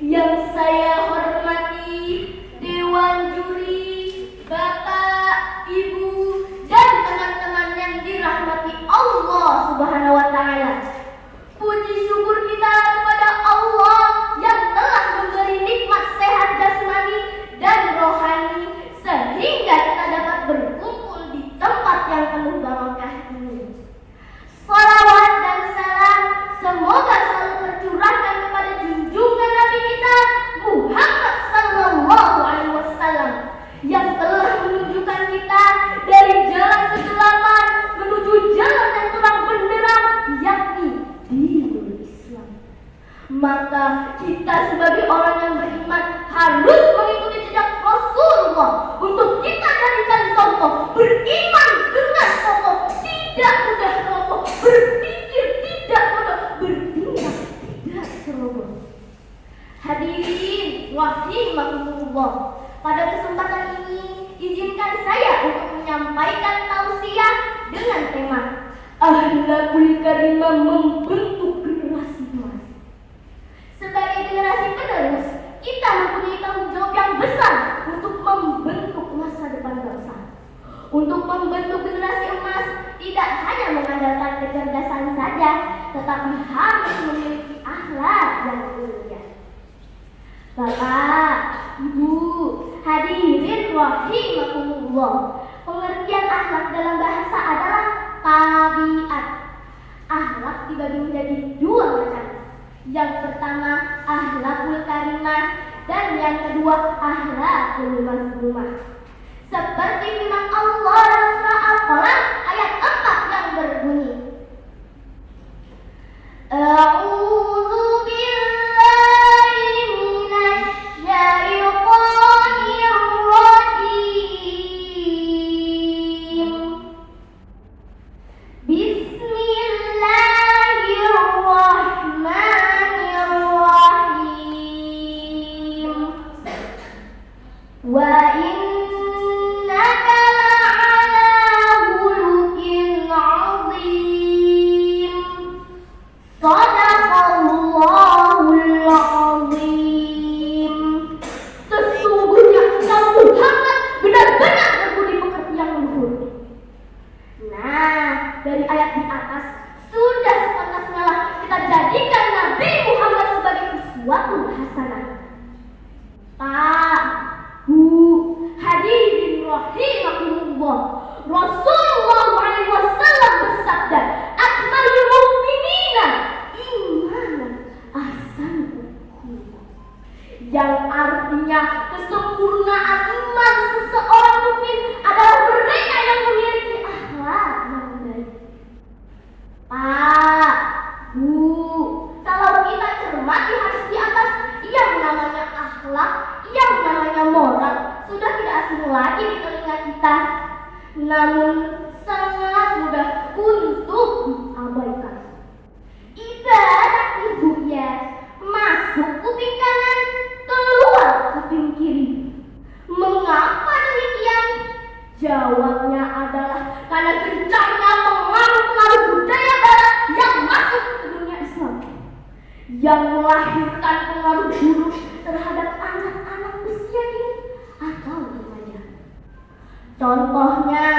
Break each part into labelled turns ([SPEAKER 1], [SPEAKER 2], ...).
[SPEAKER 1] Yang saya hormati Dewan Juri, Bapak, Ibu, dan teman-teman yang dirahmati Allah Subhanahu wa Ta'ala. Puji syukur kita kepada Allah yang telah memberi nikmat sehat jasmani dan rohani sehingga kita dapat berkumpul di tempat yang penuh barokah ini. Salawat dan salam semoga selalu tercurahkan kepada junjungan Nabi kita Muhammad sallallahu alaihi wasallam yang telah menunjukkan kita dari jalan kegelapan menuju jalan yang terang benderang, yakni dinul Islam. Maka kita sebagai orang yang beriman harus mengikuti jejak Rasulullah untuk kita jadikan contoh beriman dengan kokoh, tidak mudah roboh, berpikir tidak bodoh, bertindak tidak ceroboh. Hadirin rahimakumullah, pada kesempatan ini izinkan saya untuk menyampaikan tausiah dengan tema Akhlakul Karimah membentuk generasi emas. Sebagai generasi penerus, kita mempunyai tanggung jawab yang besar untuk membentuk masa depan bangsa. Untuk membentuk generasi emas tidak hanya mengandalkan kecerdasan saja, tetapi harus memiliki akhlak yang mulia. Bapak, Ibu, hadirin rahimakumullah, pengertian akhlak dalam bahasa adalah tabiat. Akhlak dibagi menjadi dua macam. Yang pertama akhlakul karimah dan yang kedua akhlakul mazmumah. Seperti firman Allah dalam surah Al-Qalam ayat 4 yang berbunyi, A'udzu billahi minasy syaithanir rajim. Bismillahirrahmanirrahim. Wa innaka la'ala khuluqin 'azim. Shadaqallahul 'azim. Sesungguhnya engkau Muhammad benar-benar berbudi pekerti yang luhur. Nah, dari ayat di atas sudah sepantasnya lah kita jadikan Nabi Muhammad sebagai uswatun hasanah. Pak, Bu, hadirin rahimakumullah, Rasulullah alaihi wasallam bersabda, akmalul mu'minina imanan ahsanuhum khuluqan. Yang artinya kesempurnaan iman seseorang mukmin adalah mereka yang memiliki akhlak yang baik. Pak, Bu, kalau kita cermati hadis di atas, yang namanya akhlak, yang namanya moral sudah tidak asing lagi di telinga kita, namun sangat mudah untuk diabaikan. Ibarat ibunya masuk kuping kanan, keluar kuping kiri. Mengapa demikian? Jawabnya adalah karena gencarnya pengaruh-pengaruh budaya barat yang masuk ke dunia Islam, yang melahirkan pengaruh buruk terhadap anak-anak usia dini atau remaja. Contohnya,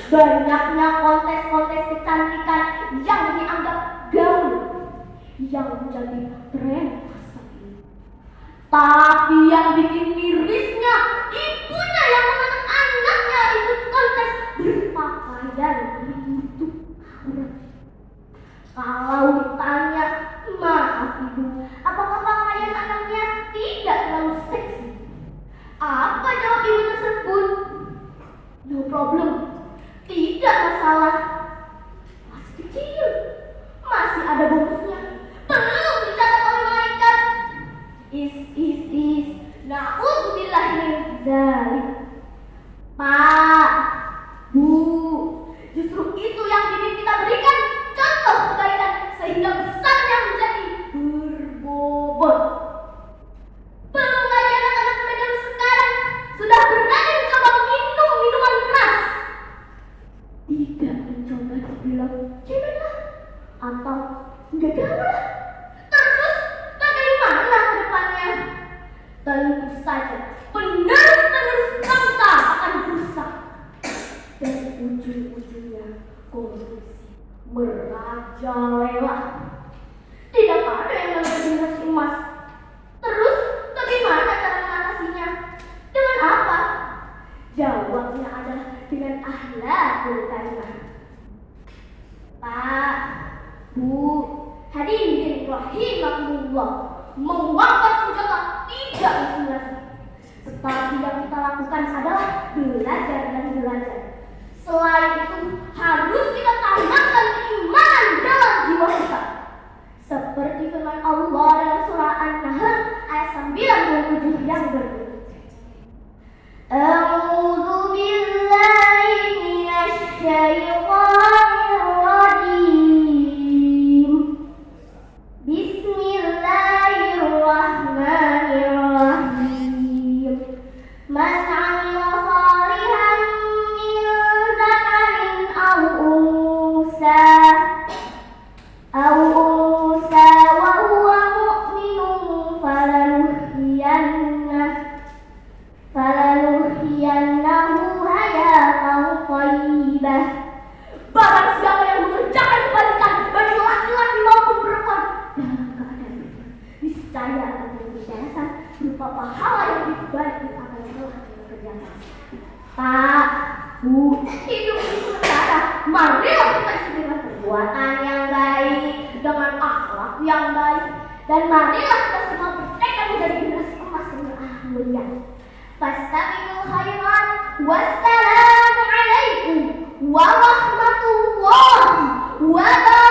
[SPEAKER 1] banyaknya kontes-kontes kecantikan yang dianggap gaul, yang menjadi tren masa ini. Tapi yang bikin mirisnya, ibunya yang menekan anaknya ikut kontes berpakaian menutup aurat. Kalau ditanya, maaf ibu, apakah pakaian anaknya tidak terlalu seksi? Apa jawab ibu tersebut? No problem, tidak masalah. Masih kecil, masih ada bonusnya, belum dicatat oleh malaikat. Na'udzubillah min dzalik. Pak, Bu, justru itu yang ingin kita berikan contoh kebaikan sehingga Menguangkan senjata tidak inspirasi. Tetapi yang kita lakukan adalah belajar dan belajar. Selain itu, harus kita tanamkan keimanan dalam jiwa kita. Seperti firman Allah dalam surah An-Nahl ayat 97 yang berbunyi, A'udzu billahi minasy syaithanir rajim. Bismillahirrahmanirrahim. Man 'amila shalihan min dzakarin aw unsa wa huwa mu'minun falanuhyiyannahu hayatan thayyibah. Barang siapa yang mengerjakan kebaikan bagi laki-laki maupun perempuan dalam keadaan itu, niscaya akan menjadi balasan berupa pahala yang lebih baik dari apa yang telah dikerjakan. Pak, Bu, hidup ini sementara. Marilah kita isi dengan perbuatan yang baik, dengan akhlak yang baik, dan marilah kita semua bertekad menjadi generasi emas yang mulia. Fastabiqul khairat. Wassalamu alaikum warahmatullahi wabarakatuh.